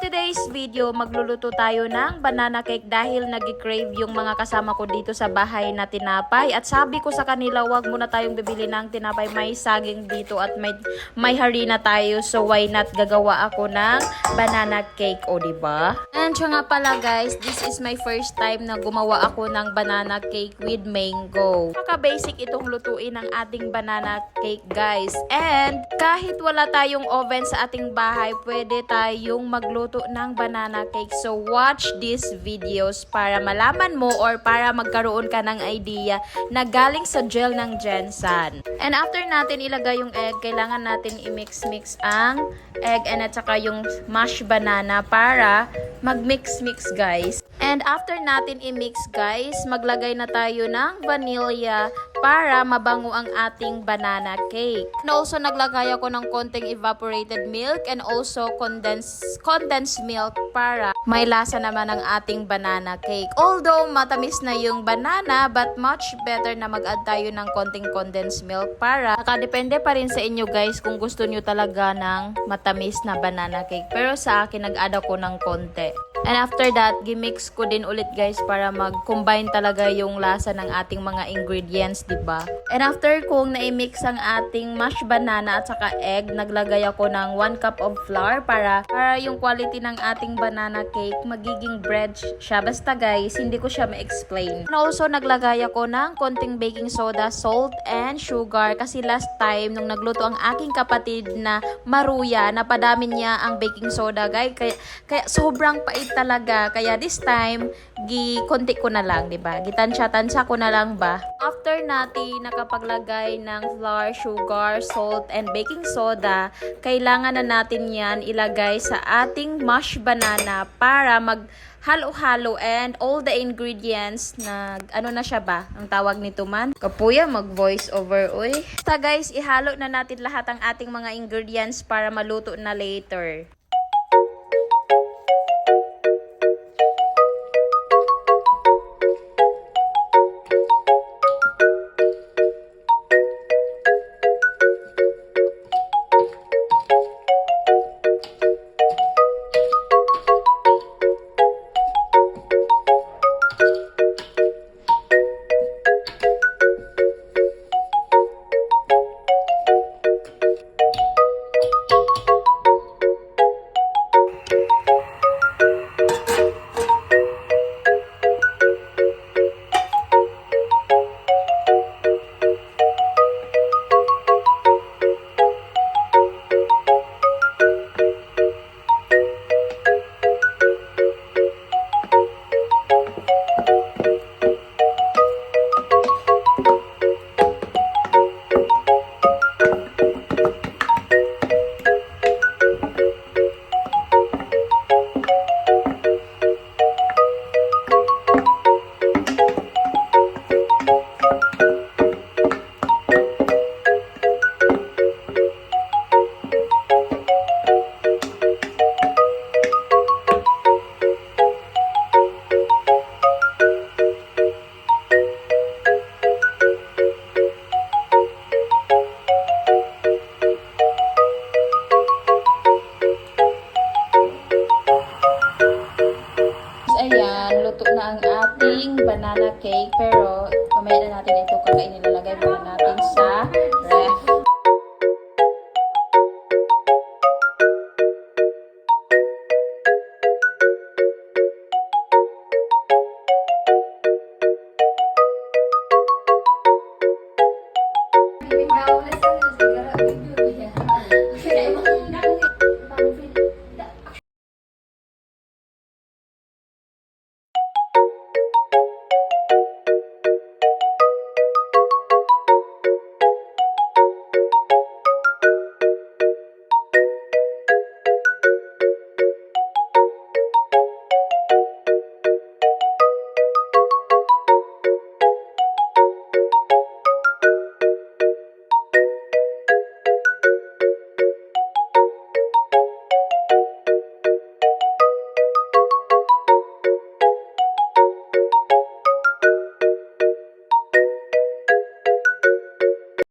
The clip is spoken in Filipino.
today's video, magluluto tayo ng banana cake dahil nag-crave yung mga kasama ko dito sa bahay na tinapay. At sabi ko sa kanila, wag muna tayong bibili ng tinapay. May saging dito at may harina tayo. So why not gagawa ako ng banana cake, o diba? And siya nga pala guys, this is my first time na gumawa ako ng banana cake with mango. Napaka-basic itong lutuin ng ating banana cake guys. And kahit wala tayong oven sa ating bahay, pwede tayong magluto ng banana cake. So watch these videos para malaman mo or para magkaroon ka ng idea na galing sa gel ng Jensan. And after natin ilagay yung egg, kailangan natin i-mix-mix ang egg and at saka yung mashed banana para mag-mix-mix guys. And after natin i-mix guys, maglagay na tayo ng vanilla para mabango ang ating banana cake. And also naglagay ako ng konting evaporated milk and also condensed milk para may lasa naman ang ating banana cake. Although matamis na yung banana, but much better na mag-add tayo ng konting condensed milk para nakadepende pa rin sa inyo guys kung gusto nyo talaga ng matamis na banana cake. Pero sa akin nag-add ako ng konti. And after that, gimix ko din ulit guys para mag-combine talaga yung lasa ng ating mga ingredients, diba? And after kong na-mix ang ating mashed banana at saka egg, naglagay ako ng 1 cup of flour para yung quality ng ating banana cake magiging bread siya. Basta guys, hindi ko siya ma-explain. And also, naglagay ako ng konting baking soda, salt, and sugar kasi last time nung nagluto ang aking kapatid na Maruya, napadami niya ang baking soda guys. Kaya sobrang pait talaga. Kaya this time, konti ko na lang, diba? Gitansya-tansya ko na lang ba? After natin nakapaglagay ng flour, sugar, salt, and baking soda, kailangan na natin yan ilagay sa ating mashed banana para halo-halo and all the ingredients na ano na siya ba? Ang tawag nito man? Kapuya, mag-voice over, uy. Basta guys, ihalo na natin lahat ang ating mga ingredients para maluto na later. Ayan, luto na ang ating banana cake. Pero, mamaya na natin ito kakainin. Ilalagay muna natin sa